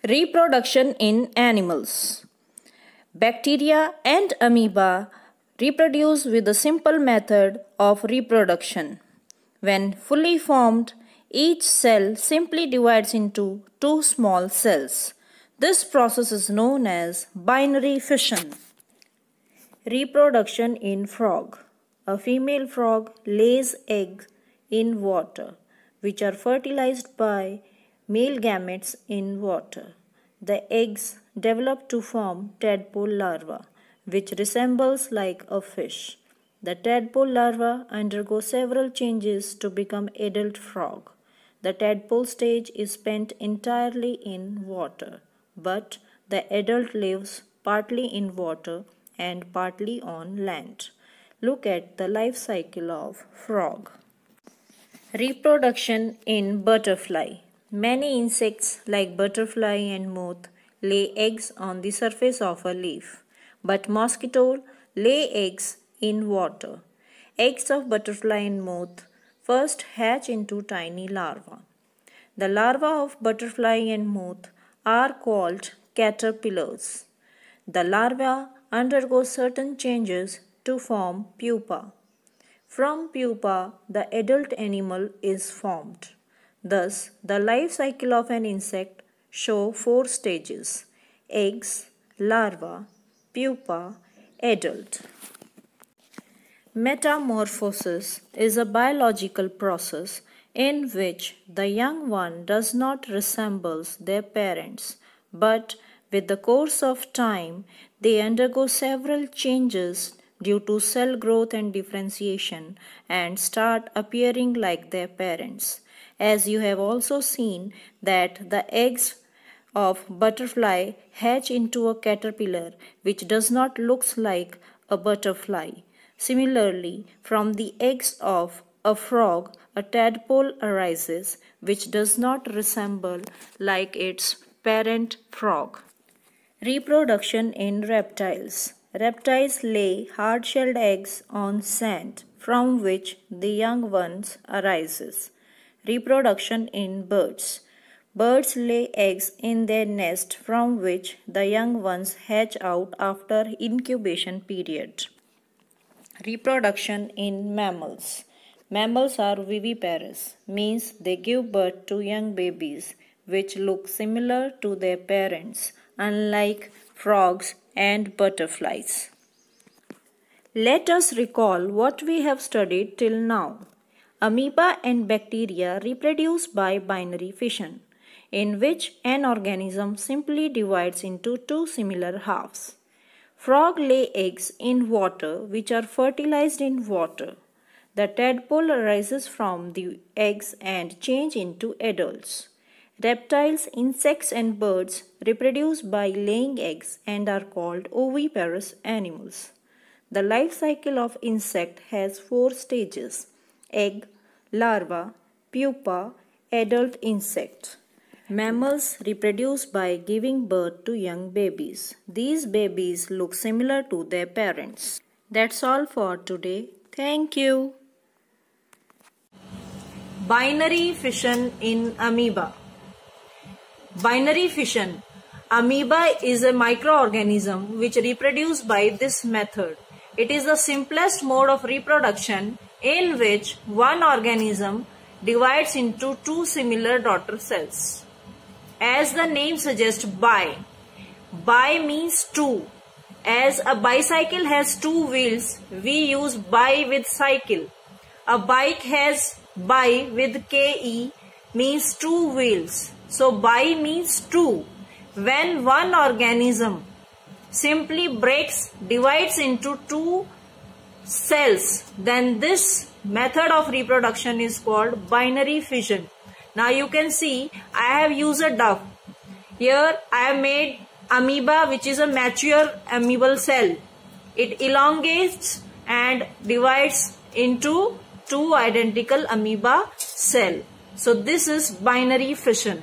Reproduction in animals. Bacteria and amoeba reproduce with a simple method of reproduction. When fully formed, each cell simply divides into two small cells. This process is known as binary fission. Reproduction in frog. A female frog lays eggs in water, which are fertilized by male gametes in water. The eggs develop to form tadpole larvae, which resembles like a fish. The tadpole larvae undergo several changes to become adult frog. The tadpole stage is spent entirely in water, but the adult lives partly in water and partly on land. Look at the life cycle of frog. Reproduction in butterfly. Many insects like butterfly and moth lay eggs on the surface of a leaf, but mosquito lay eggs in water. Eggs of butterfly and moth first hatch into tiny larvae. The larvae of butterfly and moth are called caterpillars. The larvae undergo certain changes to form pupa. From pupa, the adult animal is formed. Thus, the life cycle of an insect shows 4 stages: eggs, larva, pupa, adult. Metamorphosis is a biological process in which the young one does not resemble their parents, but with the course of time, they undergo several changes due to cell growth and differentiation and start appearing like their parents. As you have also seen that the eggs of butterfly hatch into a caterpillar which does not look like a butterfly. Similarly, from the eggs of a frog, a tadpole arises which does not resemble like its parent frog. Reproduction in reptiles. Reptiles lay hard-shelled eggs on sand from which the young ones arises. Reproduction in birds. Birds lay eggs in their nest from which the young ones hatch out after incubation period. Reproduction in mammals. Mammals are viviparous, means they give birth to young babies which look similar to their parents, unlike frogs and butterflies. Let us recall what we have studied till now. Amoeba and bacteria reproduce by binary fission, in which an organism simply divides into two similar halves. Frog lay eggs in water which are fertilized in water. The tadpole arises from the eggs and change into adults. Reptiles, insects and birds reproduce by laying eggs and are called oviparous animals. The life cycle of insect has 4 stages: egg, larva, pupa, adult insect. Mammals reproduce by giving birth to young babies. These babies look similar to their parents. That's all for today. Thank you. Binary fission in amoeba. Binary fission. Amoeba is a microorganism which reproduces by this method. It is the simplest mode of reproduction in which one organism divides into two similar daughter cells. As the name suggests, bi. Bi means two. As a bicycle has 2 wheels, we use bi with cycle. A bike has bi with ke, means 2 wheels. So bi means 2. When one organism simply divides into 2 cells, then this method of reproduction is called binary fission. Now you can see I have used a dove. Here I have made amoeba, which is a mature amoebal cell. It elongates and divides into 2 identical amoeba cells. So this is binary fission.